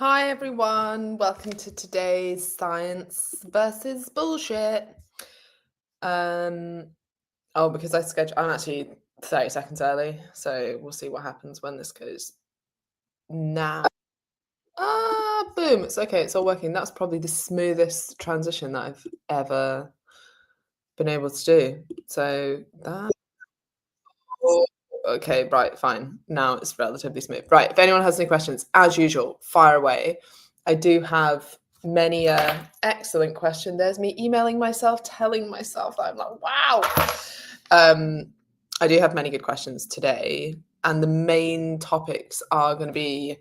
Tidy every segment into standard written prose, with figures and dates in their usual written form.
Hi everyone, welcome to today's science versus bullshit. Because I'm actually 30 seconds early, so we'll see what happens when this goes now. Boom, it's okay, it's all working. That's probably the smoothest transition that I've ever been able to do. So that okay, right, fine. Now it's relatively smooth. Right, if anyone has any questions, as usual, fire away. I do have many excellent question. There's me emailing myself, telling myself that I'm like, wow. I do have many good questions today, and the main topics are going to be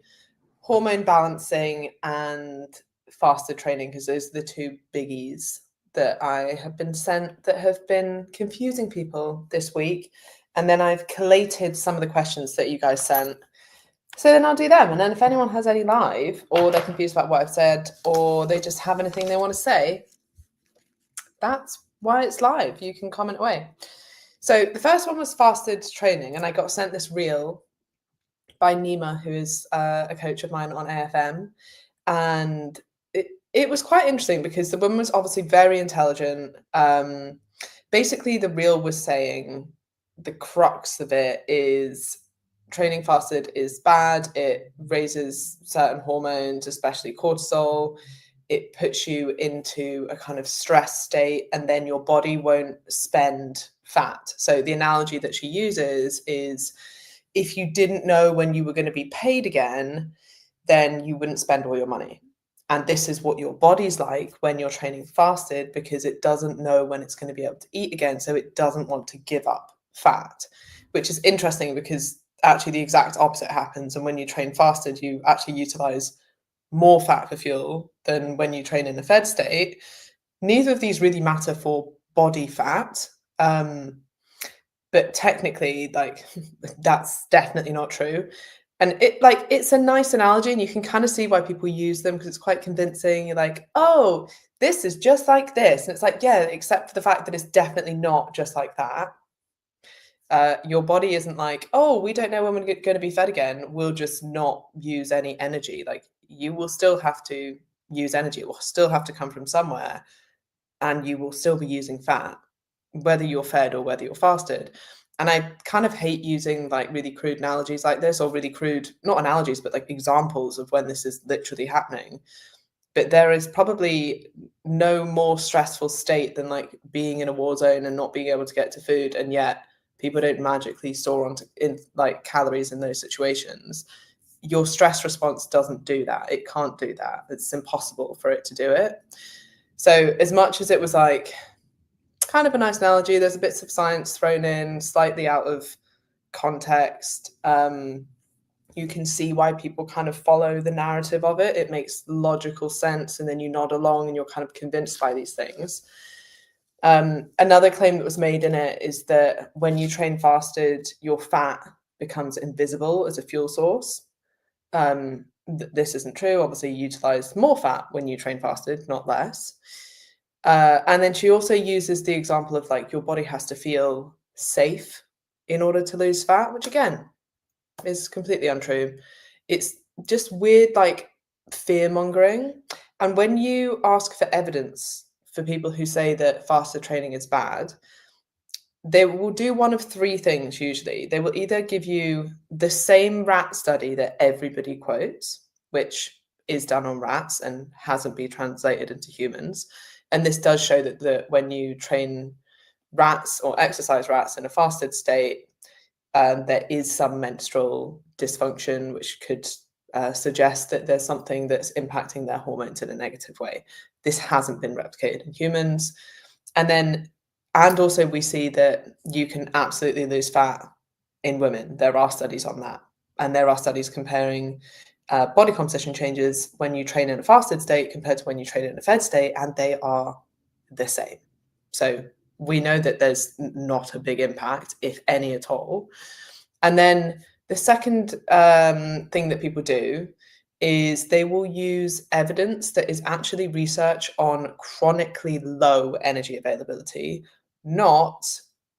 hormone balancing and fasted training, because those are the two biggies that I have been sent that have been confusing people this week. And then I've collated some of the questions that you guys sent. So then I'll do them. And then if anyone has any live, or they're confused about what I've said, or they just have anything they want to say, that's why it's live. You can comment away. So the first one was fasted training, and I got sent this reel by Nima, who is a coach of mine on AFM. And it was quite interesting because the woman was obviously very intelligent. Basically, the reel was saying the crux of it is training fasted is bad. It raises certain hormones, especially cortisol. It puts you into a kind of stress state, and then your body won't spend fat. So the analogy that she uses is if you didn't know when you were going to be paid again, then you wouldn't spend all your money. And this is what your body's like when you're training fasted, because it doesn't know when it's going to be able to eat again. So it doesn't want to give up fat, which is interesting because actually the exact opposite happens. And when you train fasted, you actually utilize more fat for fuel than when you train in a fed state. Neither of these really matter for body fat. But technically, like, that's definitely not true. And it's a nice analogy, and you can kind of see why people use them because it's quite convincing. You're like, oh, this is just like this. And it's like, yeah, except for the fact that it's definitely not just like that. Your body isn't like, oh, we don't know when we're going to be fed again. We'll just not use any energy. Like, you will still have to use energy. It will still have to come from somewhere, and you will still be using fat, whether you're fed or whether you're fasted. And I kind of hate using like really crude analogies like this, or really crude, not analogies, but like examples of when this is literally happening. But there is probably no more stressful state than like being in a war zone and not being able to get to food. And yet people don't magically store onto in like calories in those situations. Your stress response doesn't do that. It can't do that. It's impossible for it to do it. So as much as it was like kind of a nice analogy, there's bits of science thrown in, slightly out of context. You can see why people kind of follow the narrative of it. It makes logical sense, and then you nod along and you're kind of convinced by these things. Another claim that was made in it is that when you train fasted, your fat becomes invisible as a fuel source. This isn't true. Obviously, you utilize more fat when you train fasted, not less. And then she also uses the example of like your body has to feel safe in order to lose fat, which again is completely untrue. It's just weird, like fear mongering. And when you ask for evidence for people who say that fasted training is bad, they will do one of three things usually. They will either give you the same rat study that everybody quotes, which is done on rats and hasn't been translated into humans. And this does show that when you train rats or exercise rats in a fasted state, there is some menstrual dysfunction, which could suggest that there's something that's impacting their hormones in a negative way. This hasn't been replicated in humans. And also we see that you can absolutely lose fat in women. There are studies on that. And there are studies comparing body composition changes when you train in a fasted state compared to when you train in a fed state, and they are the same. So we know that there's not a big impact, if any at all. And then the second thing that people do is they will use evidence that is actually research on chronically low energy availability, not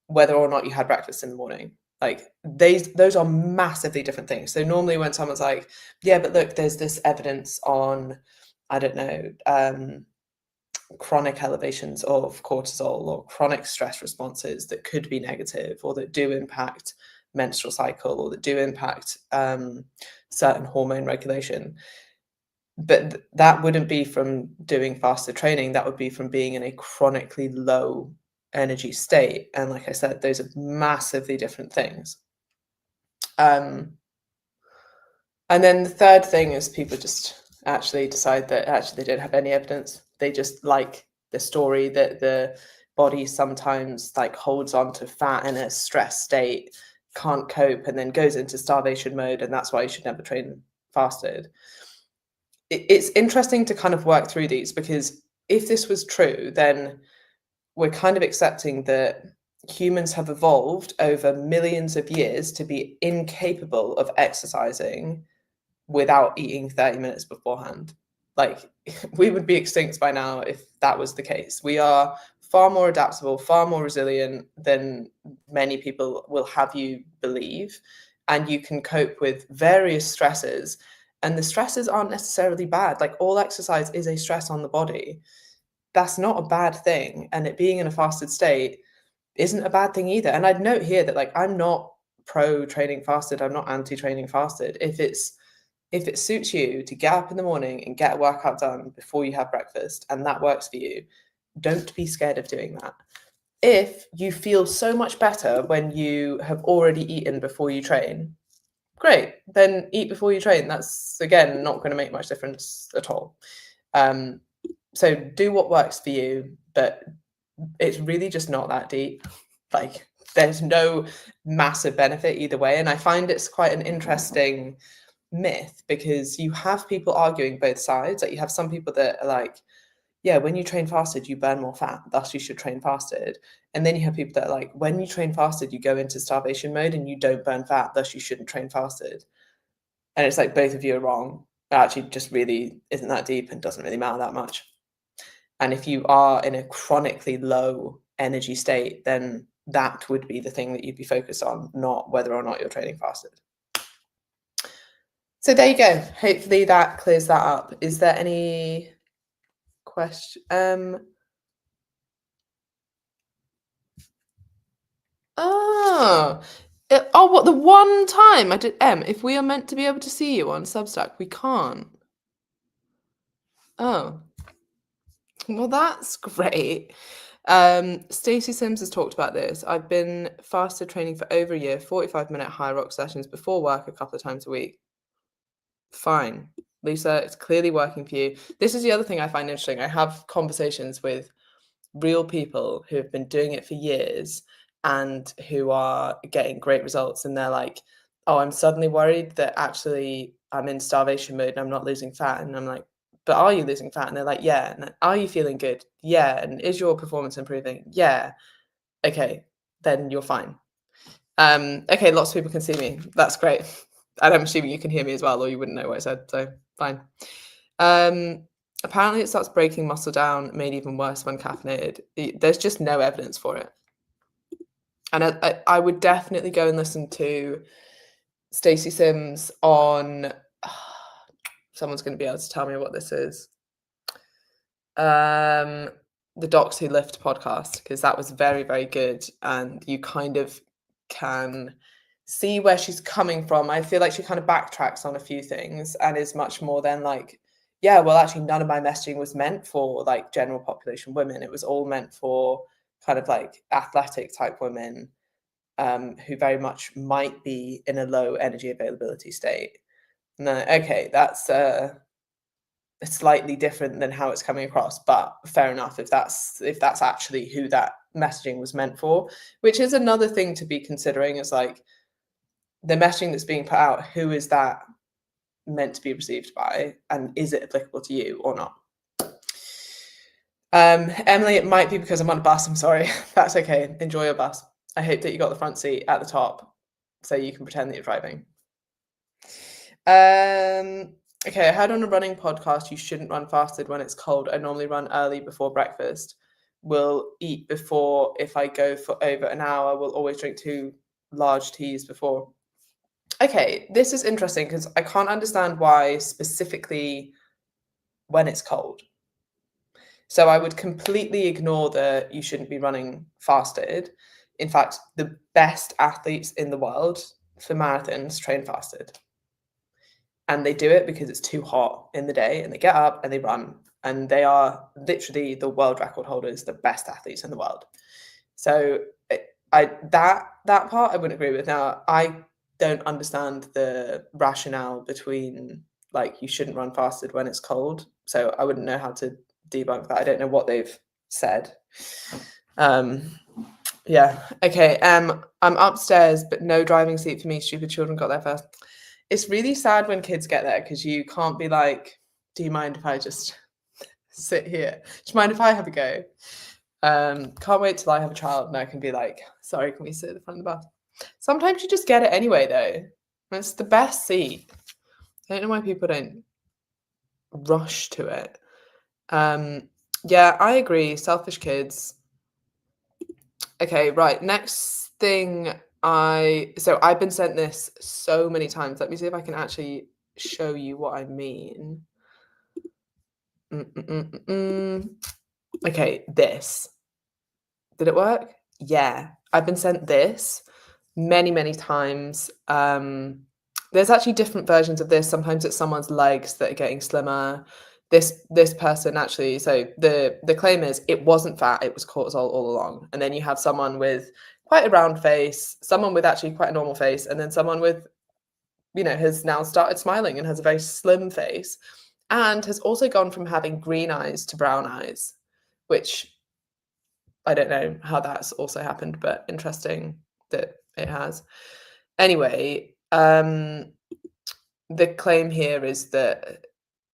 whether or not you had breakfast in the morning. Like those are massively different things. So normally when someone's like, yeah, but look, there's this evidence on, I don't know, chronic elevations of cortisol or chronic stress responses that could be negative or that do impact menstrual cycle or that do impact certain hormone regulation. But that wouldn't be from doing fasted training. That would be from being in a chronically low energy state. And like I said, those are massively different things. And then the third thing is people just actually decide that actually they don't have any evidence. They just like the story that the body sometimes like holds on to fat in a stress state, can't cope, and then goes into starvation mode, and that's why you should never train fasted. It's interesting to kind of work through these, because if this was true, then we're kind of accepting that humans have evolved over millions of years to be incapable of exercising without eating 30 minutes beforehand. Like, we would be extinct by now if that was the case. We are far more adaptable, far more resilient than many people will have you believe. And you can cope with various stresses. And the stresses aren't necessarily bad. Like, all exercise is a stress on the body. That's not a bad thing. And it being in a fasted state isn't a bad thing either. And I'd note here that, like, I'm not pro training fasted. I'm not anti training fasted. If it suits you to get up in the morning and get a workout done before you have breakfast, and that works for you, don't be scared of doing that. If you feel so much better when you have already eaten before you train, great, then eat before you train. That's, again, not going to make much difference at all. So do what works for you, but it's really just not that deep. Like, there's no massive benefit either way. And I find it's quite an interesting myth, because you have people arguing both sides. Like, you have some people that are like, yeah, when you train fasted, you burn more fat, thus you should train fasted. And then you have people that are like, when you train fasted, you go into starvation mode and you don't burn fat, thus you shouldn't train fasted. And it's like, both of you are wrong. It actually just really isn't that deep and doesn't really matter that much. And if you are in a chronically low energy state, then that would be the thing that you'd be focused on, not whether or not you're training fasted. So there you go. Hopefully that clears that up. Is there any question? What, the one time I did, if we are meant to be able to see you on Substack, we can't. Oh, well, that's great. Stacey Sims has talked about this. I've been fasted training for over a year, 45-minute high rock sessions before work a couple of times a week. Fine, Lisa, it's clearly working for you. This is the other thing I find interesting. I have conversations with real people who have been doing it for years and who are getting great results. And they're like, oh, I'm suddenly worried that actually I'm in starvation mode and I'm not losing fat. And I'm like, but are you losing fat? And they're like, yeah. And are you feeling good? Yeah. And is your performance improving? Yeah. Okay, then you're fine. Okay, lots of people can see me. That's great. And I'm assuming you can hear me as well, or you wouldn't know what I said. So fine. Apparently it starts breaking muscle down, made even worse when caffeinated. There's just no evidence for it. And I would definitely go and listen to Stacey Sims on, someone's going to be able to tell me what this is. The Docs Who Lift podcast, because that was very, very good. And you kind of can see where she's coming from. I feel like she kind of backtracks on a few things and is much more than like, yeah, well, actually none of my messaging was meant for like general population women. It was all meant for kind of like athletic type women who very much might be in a low energy availability state. No, okay, that's slightly different than how it's coming across, but fair enough if that's actually who that messaging was meant for, which is another thing to be considering, is like the messaging that's being put out, who is that meant to be received by, and is it applicable to you or not? Emily, it might be because I'm on a bus. I'm sorry. That's okay. Enjoy your bus. I hope that you got the front seat at the top so you can pretend that you're driving. Okay, I heard on a running podcast you shouldn't run fasted when it's cold. I normally run early before breakfast. Will eat before. If I go for over an hour, will always drink 2 large teas before. Okay, this is interesting because I can't understand why specifically when it's cold. So I would completely ignore that you shouldn't be running fasted. In fact, the best athletes in the world for marathons train fasted. And they do it because it's too hot in the day, and they get up and they run, and they are literally the world record holders, the best athletes in the world. So that part I wouldn't agree with. Now, I don't understand the rationale between like you shouldn't run fasted when it's cold. So I wouldn't know how to debunk that. I don't know what they've said. Yeah. Okay. I'm upstairs, but no driving seat for me. Stupid children got there first. It's really sad when kids get there because you can't be like, do you mind if I just sit here? Do you mind if I have a go? Can't wait till I have a child and I can be like, sorry, can we sit at the front of the bus? Sometimes you just get it anyway, though. It's the best seat. I don't know why people don't rush to it. Yeah, I agree. Selfish kids. Okay, right. Next thing so I've been sent this so many times. Let me see if I can actually show you what I mean. Okay, this. Did it work? Yeah. I've been sent this many, many times. There's actually different versions of this. Sometimes it's someone's legs that are getting slimmer. This person actually, so the claim is it wasn't fat, it was cortisol all along. And then you have someone with quite a round face, someone with actually quite a normal face, and then someone with, has now started smiling and has a very slim face, and has also gone from having green eyes to brown eyes, which I don't know how that's also happened, but interesting that it has. Anyway, the claim here is that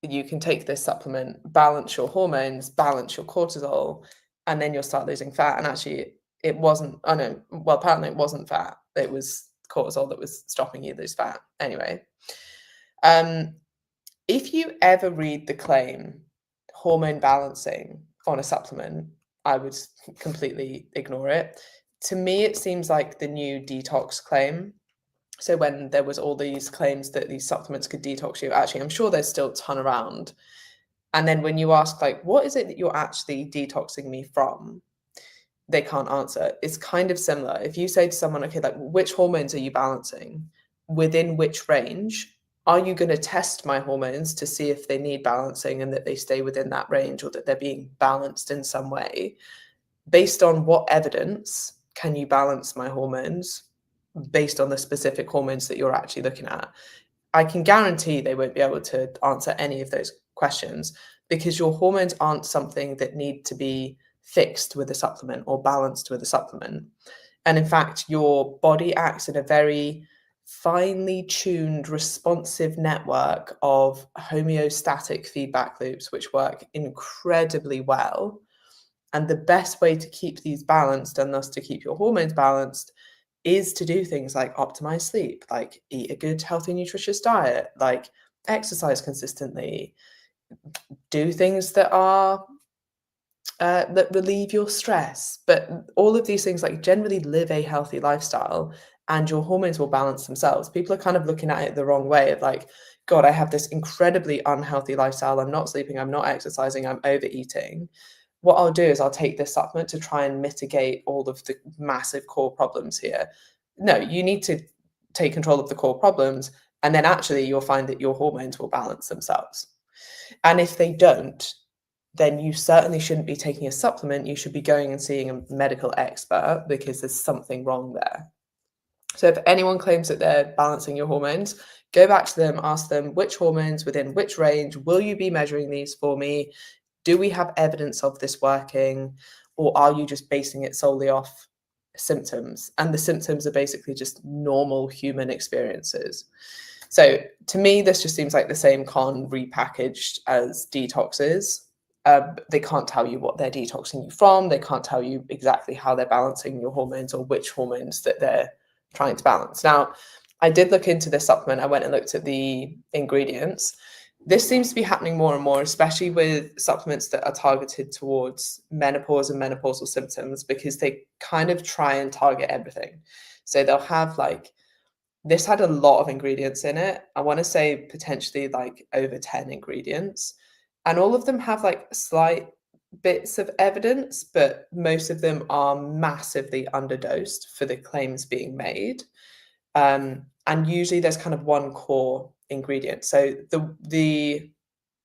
you can take this supplement, balance your hormones, balance your cortisol, and then you'll start losing fat. And actually, it wasn't, apparently it wasn't fat. It was cortisol that was stopping you lose fat. Anyway, if you ever read the claim, hormone balancing on a supplement, I would completely ignore it. To me, it seems like the new detox claim. So when there was all these claims that these supplements could detox you, actually, I'm sure there's still a ton around. And then when you ask, like, what is it that you're actually detoxing me from? They can't answer. It's kind of similar. If you say to someone, okay, like, which hormones are you balancing? Within which range? Are you going to test my hormones to see if they need balancing and that they stay within that range or that they're being balanced in some way? Based on what evidence can you balance my hormones based on the specific hormones that you're actually looking at? I can guarantee they won't be able to answer any of those questions because your hormones aren't something that need to be fixed with a supplement or balanced with a supplement. And in fact, your body acts in a very finely tuned, responsive network of homeostatic feedback loops, which work incredibly well. And the best way to keep these balanced and thus to keep your hormones balanced is to do things like optimize sleep, like eat a good, healthy, nutritious diet, like exercise consistently, do things that are that relieve your stress. But all of these things, like generally live a healthy lifestyle and your hormones will balance themselves. People are kind of looking at it the wrong way of like, God, I have this incredibly unhealthy lifestyle. I'm not sleeping, I'm not exercising, I'm overeating. What I'll do is I'll take this supplement to try and mitigate all of the massive core problems here. No, you need to take control of the core problems, and then actually you'll find that your hormones will balance themselves. And if they don't, then you certainly shouldn't be taking a supplement. You should be going and seeing a medical expert because there's something wrong there. So if anyone claims that they're balancing your hormones, go back to them, ask them which hormones within which range, will you be measuring these for me? Do we have evidence of this working, or are you just basing it solely off symptoms? And the symptoms are basically just normal human experiences. So to me, this just seems like the same con repackaged as detoxes. They can't tell you what they're detoxing you from. They can't tell you exactly how they're balancing your hormones or which hormones that they're trying to balance. Now, I did look into this supplement. I went and looked at the ingredients. This seems to be happening more and more, especially with supplements that are targeted towards menopause and menopausal symptoms, because they kind of try and target everything. So they'll have like, this had a lot of ingredients in it. I want to say potentially like over 10 ingredients. And all of them have like slight bits of evidence, but most of them are massively underdosed for the claims being made. And usually there's kind of one core ingredient. So the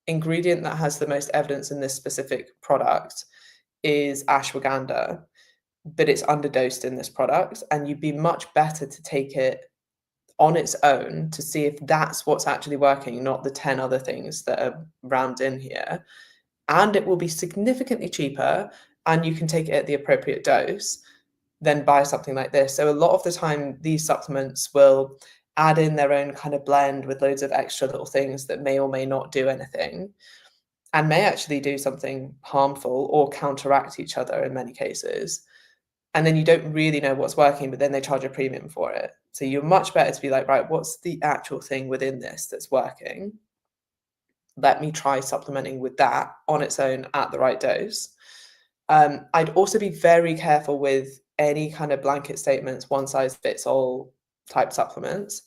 ingredient that has the most evidence in this specific product is ashwagandha, but it's underdosed in this product. And you'd be much better to take it on its own to see if that's what's actually working, not the 10 other things that are rammed in here. And it will be significantly cheaper, and you can take it at the appropriate dose than buy something like this. So a lot of the time, these supplements will add in their own kind of blend with loads of extra little things that may or may not do anything and may actually do something harmful or counteract each other in many cases. And then you don't really know what's working, but then they charge a premium for it. So you're much better to be like, right, what's the actual thing within this that's working? Let me try supplementing with that on its own at the right dose. I'd also be very careful with any kind of blanket statements, one size fits all type supplements.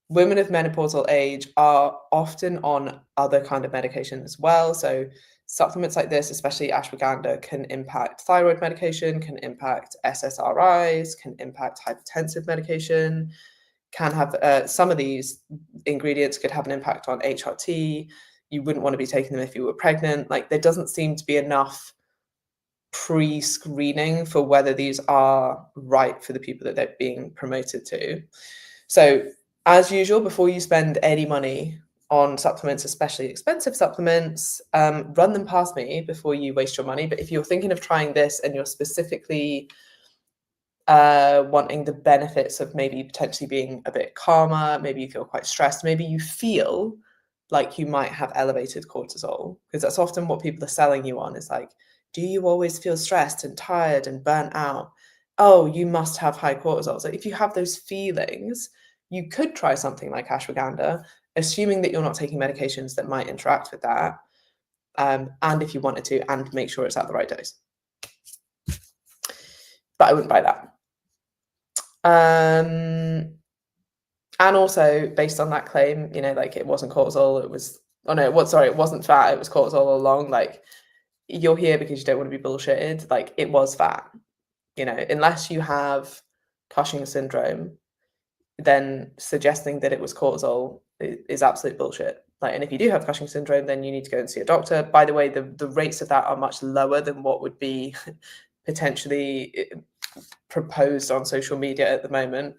Women of menopausal age are often on other kind of medication as well. So supplements like this, especially ashwagandha, can impact thyroid medication, can impact SSRIs, can impact hypertensive medication, can have some of these ingredients could have an impact on HRT. You wouldn't want to be taking them if you were pregnant. Like, there doesn't seem to be enough pre-screening for whether these are right for the people that they're being promoted to. So as usual, before you spend any money on supplements, especially expensive supplements, run them past me before you waste your money. But if you're thinking of trying this and you're specifically wanting the benefits of maybe potentially being a bit calmer, maybe you feel quite stressed, maybe you feel like you might have elevated cortisol, because that's often what people are selling you on, is like, do you always feel stressed and tired and burnt out? Oh, you must have high cortisol. So if you have those feelings, you could try something like ashwagandha, assuming that you're not taking medications that might interact with that. And if you wanted to, and make sure it's at the right dose. But I wouldn't buy that. And also, based on that claim, you know, like, it wasn't cortisol, it was, oh no, it wasn't fat, it was cortisol all along. Like, you're here because you don't want to be bullshitted. Like, it was fat, you know, unless you have Cushing syndrome, then suggesting that it was cortisol is absolute bullshit. Like, and if you do have Cushing syndrome, then you need to go and see a doctor. By the way, the rates of that are much lower than what would be potentially proposed on social media at the moment.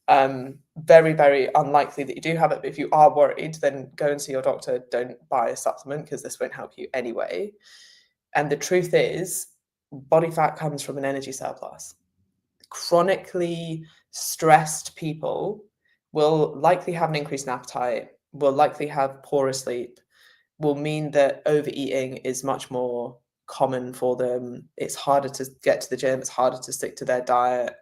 Very, very unlikely that you do have it. But if you are worried, then go and see your doctor. Don't buy a supplement, because this won't help you anyway. And the truth is, body fat comes from an energy surplus. Chronically stressed people will likely have an increase in appetite, will likely have poorer sleep, will mean that overeating is much more common for them. It's harder to get to the gym, it's harder to stick to their diet.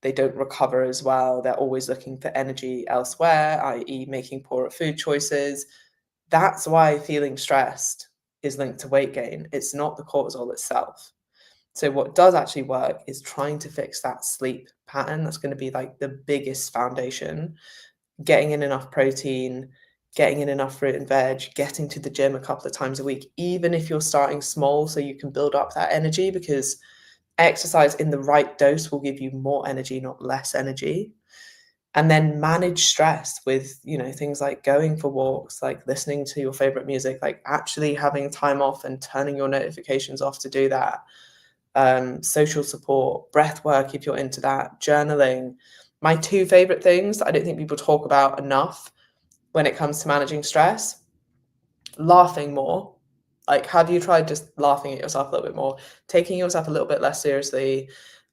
They don't recover as well. They're always looking for energy elsewhere, i.e., making poorer food choices. That's why feeling stressed is linked to weight gain. It's not the cortisol itself. So what does actually work is trying to fix that sleep pattern. That's going to be like the biggest foundation. Getting in enough protein, getting in enough fruit and veg, getting to the gym a couple of times a week, even if you're starting small, so you can build up that energy, because exercise in the right dose will give you more energy, not less energy. And then manage stress with, you know, things like going for walks, like listening to your favorite music, like actually having time off and turning your notifications off to do that. Social support, breath work if you're into that, journaling. My two favorite things that I don't think people talk about enough when it comes to managing stress: laughing more. Like, have you tried just laughing at yourself a little bit more, taking yourself a little bit less seriously?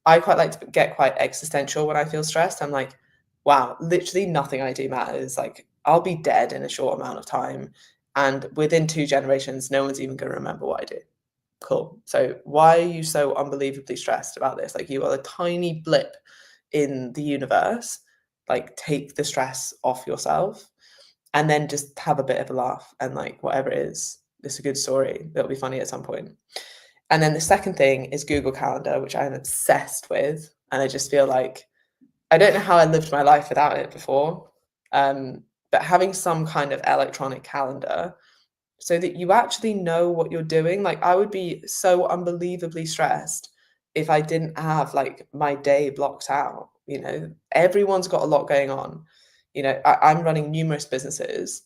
I quite like to get quite existential when I feel stressed. I'm like, wow, literally nothing I do matters. Like, I'll be dead in a short amount of time, and within 2 generations, no one's even going to remember what I did. Cool. So why are you so unbelievably stressed about this? Like, you are a tiny blip in the universe. Like, take the stress off yourself, and then just have a bit of a laugh, and like, whatever it is, it's a good story. It'll be funny at some point. And then the second thing is Google Calendar, which I'm obsessed with. And I just feel like I don't know how I lived my life without it before, but having some kind of electronic calendar so that you actually know what you're doing. Like, I would be so unbelievably stressed if I didn't have, like, my day blocked out, you know? Everyone's got a lot going on. You know, I'm running numerous businesses,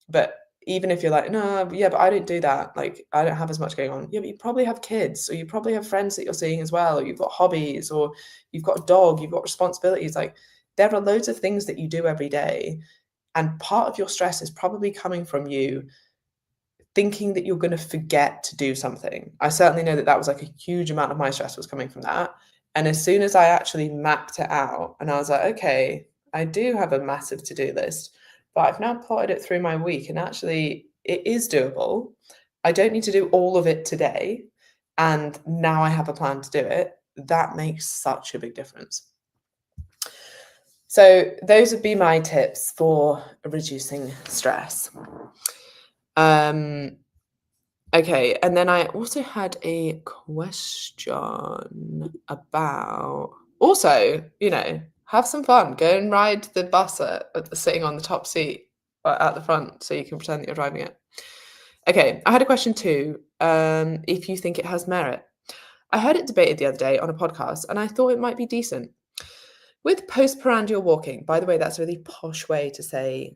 but even if you're like, "No, yeah, but I don't do that, like, I don't have as much going on." Yeah, but you probably have kids, or you probably have friends that you're seeing as well, or you've got hobbies, or you've got a dog, you've got responsibilities, like, there are loads of things that you do every day, and part of your stress is probably coming from you thinking that you're gonna forget to do something. I certainly know that that was, like, a huge amount of my stress was coming from that, and as soon as I actually mapped it out and I was like, "Okay, I do have a massive to-do list, but I've now plotted it through my week, and actually it is doable. I don't need to do all of it today, and now I have a plan to do it." That makes such a big difference. So those would be my tips for reducing stress. Okay, and then I also had a question about also, have some fun. Go and ride the bus sitting on the top seat at the front so you can pretend that you're driving it. Okay, I had a question too. If you think it has merit. I heard it debated the other day on a podcast and I thought it might be decent. With postprandial walking, by the way, that's a really posh way to say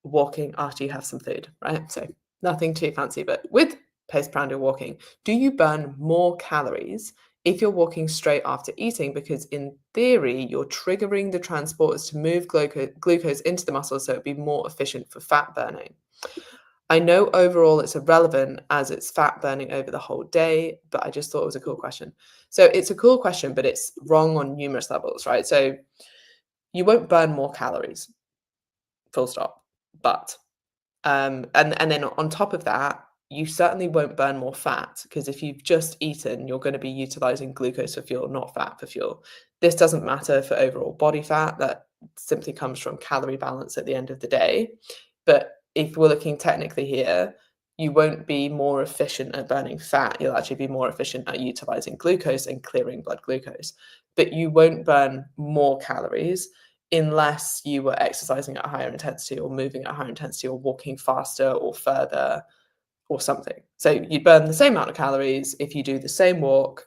walking after you have some food, right? So nothing too fancy, but with postprandial walking, do you burn more calories if you're walking straight after eating? Because in theory, you're triggering the transporters to move glucose into the muscles so it'd be more efficient for fat burning. I know overall it's irrelevant as it's fat burning over the whole day, but I just thought it was a cool question. So it's a cool question, but it's wrong on numerous levels, right? So you won't burn more calories, full stop. But and then on top of that, you certainly won't burn more fat because if you've just eaten, you're going to be utilizing glucose for fuel, not fat for fuel. This doesn't matter for overall body fat. That simply comes from calorie balance at the end of the day. But if we're looking technically here, you won't be more efficient at burning fat. You'll actually be more efficient at utilizing glucose and clearing blood glucose. But you won't burn more calories unless you were exercising at a higher intensity or moving at a higher intensity or walking faster or further or something. So you'd burn the same amount of calories if you do the same walk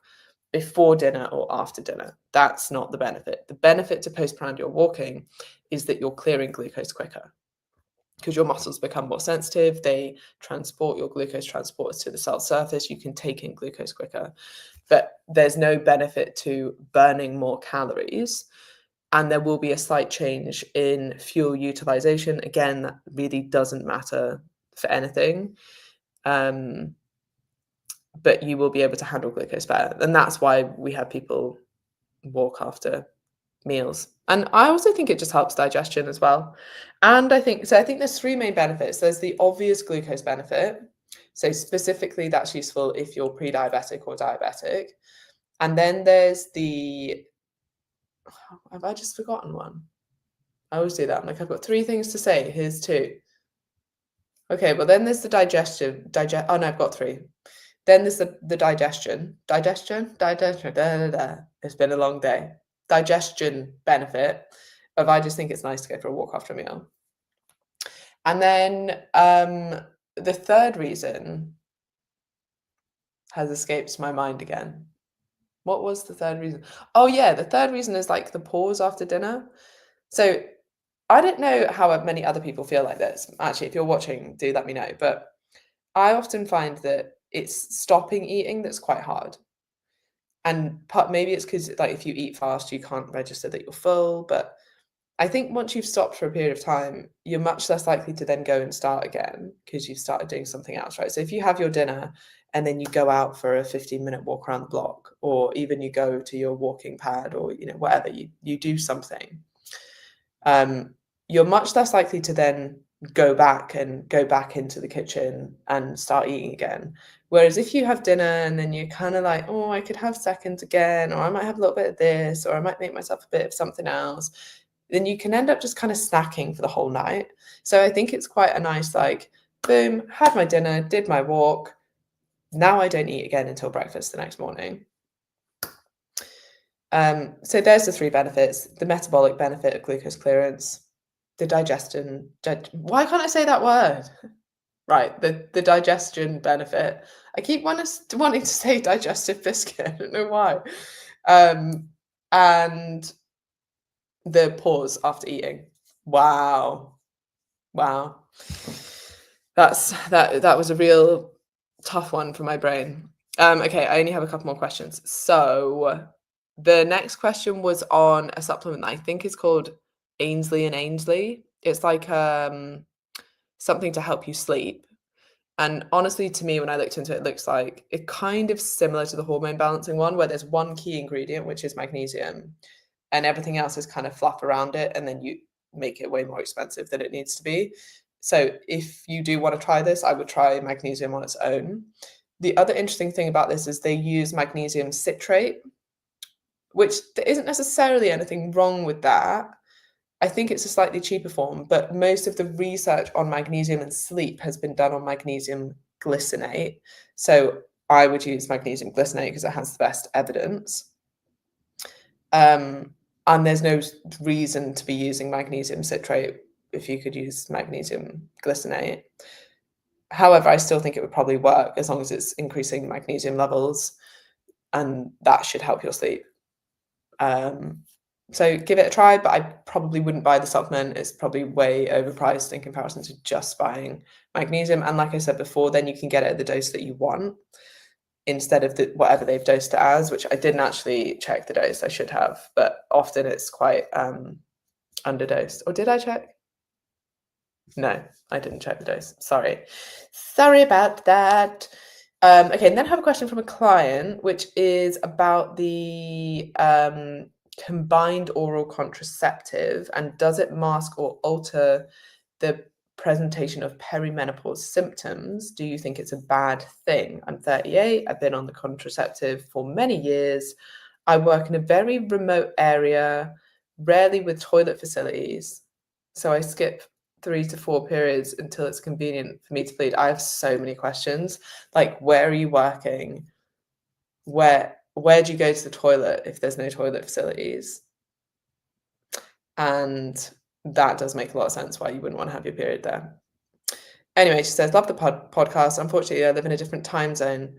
before dinner or after dinner. That's not the benefit. The benefit to postprandial walking is that you're clearing glucose quicker because your muscles become more sensitive. They transport your glucose transporters to the cell surface. You can take in glucose quicker, but there's no benefit to burning more calories. And there will be a slight change in fuel utilization. Again, that really doesn't matter for anything. But you will be able to handle glucose better. And that's why we have people walk after meals. And I also think it just helps digestion as well. And I think there's three main benefits. There's the obvious glucose benefit. So specifically, that's useful if you're pre-diabetic or diabetic. And then there's have I just forgotten one? I always do that. I'm like, I've got three things to say. Here's two. Okay, well then there's the oh no, I've got three. Then there's the digestion. It's been a long day. Digestion benefit of I just think it's nice to go for a walk after a meal. And then the third reason has escaped my mind again. What was the third reason? Oh yeah, the third reason is like the pause after dinner. So I don't know how many other people feel like this. Actually, if you're watching, do let me know. But I often find that it's stopping eating that's quite hard. And maybe it's because like if you eat fast, you can't register that you're full. But I think once you've stopped for a period of time, you're much less likely to then go and start again because you've started doing something else, right? So if you have your dinner and then you go out for a 15-minute walk around the block, or even you go to your walking pad or whatever, you do something. You're much less likely to then go back into the kitchen and start eating again. Whereas if you have dinner and then you're kind of like, oh, I could have seconds again, or I might have a little bit of this, or I might make myself a bit of something else, then you can end up just kind of snacking for the whole night. So I think it's quite a nice, like, boom, had my dinner, did my walk. Now I don't eat again until breakfast the next morning. So there's the 3 benefits: the metabolic benefit of glucose clearance, the digestion. Why can't I say that word? Right, the digestion benefit. I keep wanting to say digestive biscuit. I don't know why. And the pause after eating. Wow. Wow. That was a real tough one for my brain. Okay, I only have a couple more questions. So the next question was on a supplement that I think is called Ainsley and Ainsley. It's like something to help you sleep. And honestly, to me, when I looked into it, it looks like it kind of similar to the hormone balancing one, where there's one key ingredient, which is magnesium, and everything else is kind of fluff around it, and then you make it way more expensive than it needs to be. So if you do want to try this, I would try magnesium on its own. The other interesting thing about this is they use magnesium citrate, which there isn't necessarily anything wrong with that. I think it's a slightly cheaper form, but most of the research on magnesium and sleep has been done on magnesium glycinate. So I would use magnesium glycinate because it has the best evidence. And there's no reason to be using magnesium citrate if you could use magnesium glycinate. However, I still think it would probably work as long as it's increasing magnesium levels, and that should help your sleep. So give it a try, but I probably wouldn't buy the supplement. It's probably way overpriced in comparison to just buying magnesium. And like I said before, then you can get it at the dose that you want instead of whatever they've dosed it as, which I didn't actually check the dose. I should have, but often it's quite underdosed. Or did I check? No, I didn't check the dose. Sorry about that. Okay, and then I have a question from a client, which is about the combined oral contraceptive, and does it mask or alter the presentation of perimenopause symptoms? Do you think it's a bad thing? I'm 38. I've been on the contraceptive for many years. I work in a very remote area, rarely with toilet facilities. So I skip 3 to 4 periods until it's convenient for me to bleed. I have so many questions. Like, where are you working? Where do you go to the toilet if there's no toilet facilities? And that does make a lot of sense why you wouldn't want to have your period there. Anyway, she says, love the podcast. Unfortunately, I live in a different time zone.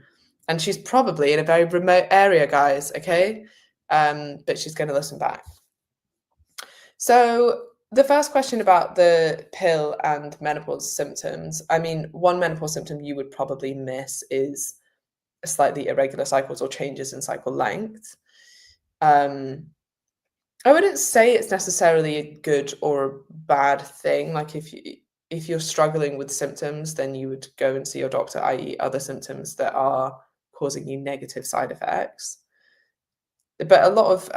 And she's probably in a very remote area, guys, okay? But she's going to listen back. So the first question about the pill and menopause symptoms, I mean, one menopause symptom you would probably miss is slightly irregular cycles or changes in cycle length. I wouldn't say it's necessarily a good or a bad thing. Like if you're struggling with symptoms, then you would go and see your doctor, i.e. other symptoms that are causing you negative side effects. But a lot of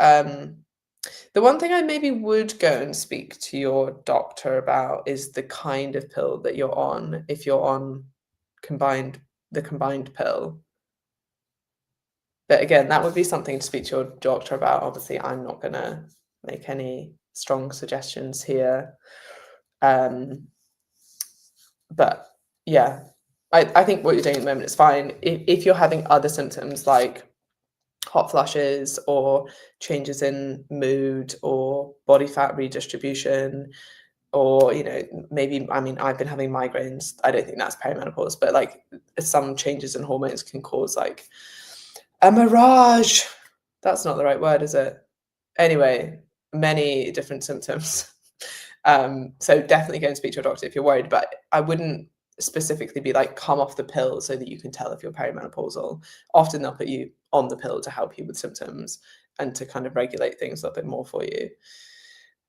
the one thing I maybe would go and speak to your doctor about is the kind of pill that you're on, if you're on the combined pill. But again, that would be something to speak to your doctor about. Obviously, I'm not going to make any strong suggestions here. But yeah, I think what you're doing at the moment is fine. If you're having other symptoms like hot flushes or changes in mood or body fat redistribution, or, you know, maybe, I mean, I've been having migraines. I don't think that's perimenopause, but like some changes in hormones can cause like a mirage. That's not the right word, is it? Anyway, many different symptoms. So definitely go and speak to your doctor if you're worried, but I wouldn't specifically be like, come off the pill so that you can tell if you're perimenopausal. Often they'll put you on the pill to help you with symptoms and to kind of regulate things a little bit more for you.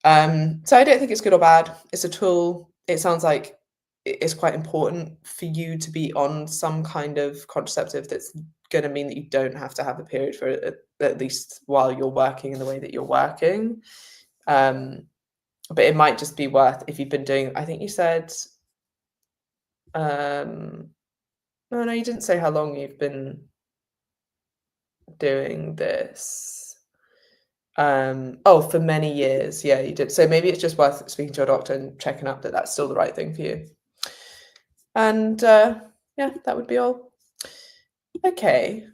So I don't think it's good or bad. It's a tool. It sounds like it's quite important for you to be on some kind of contraceptive that's going to mean that you don't have to have a period for at least while you're working in the way that you're working. But it might just be worth, if you've been doing, I think you said, no, you didn't say how long you've been doing this. For many years. Yeah, you did. So maybe it's just worth speaking to your doctor and checking up that that's still the right thing for you. And yeah, that would be all. Okay.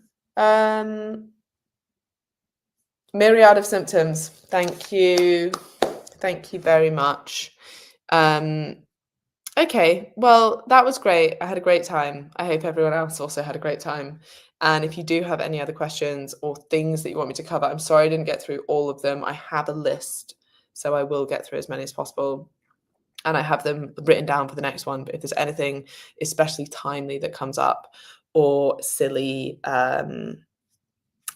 Myriad of symptoms. Thank you. Thank you very much. Okay, well, that was great. I had a great time. I hope everyone else also had a great time. And if you do have any other questions or things that you want me to cover, I'm sorry I didn't get through all of them. I have a list, so I will get through as many as possible. And I have them written down for the next one. But if there's anything especially timely that comes up or silly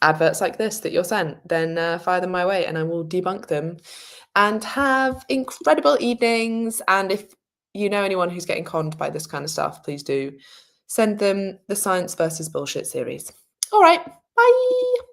adverts like this that you're sent, then fire them my way and I will debunk them. And have incredible evenings. And if you know anyone who's getting conned by this kind of stuff, please do send them the Science versus Bullshit series. All right, bye.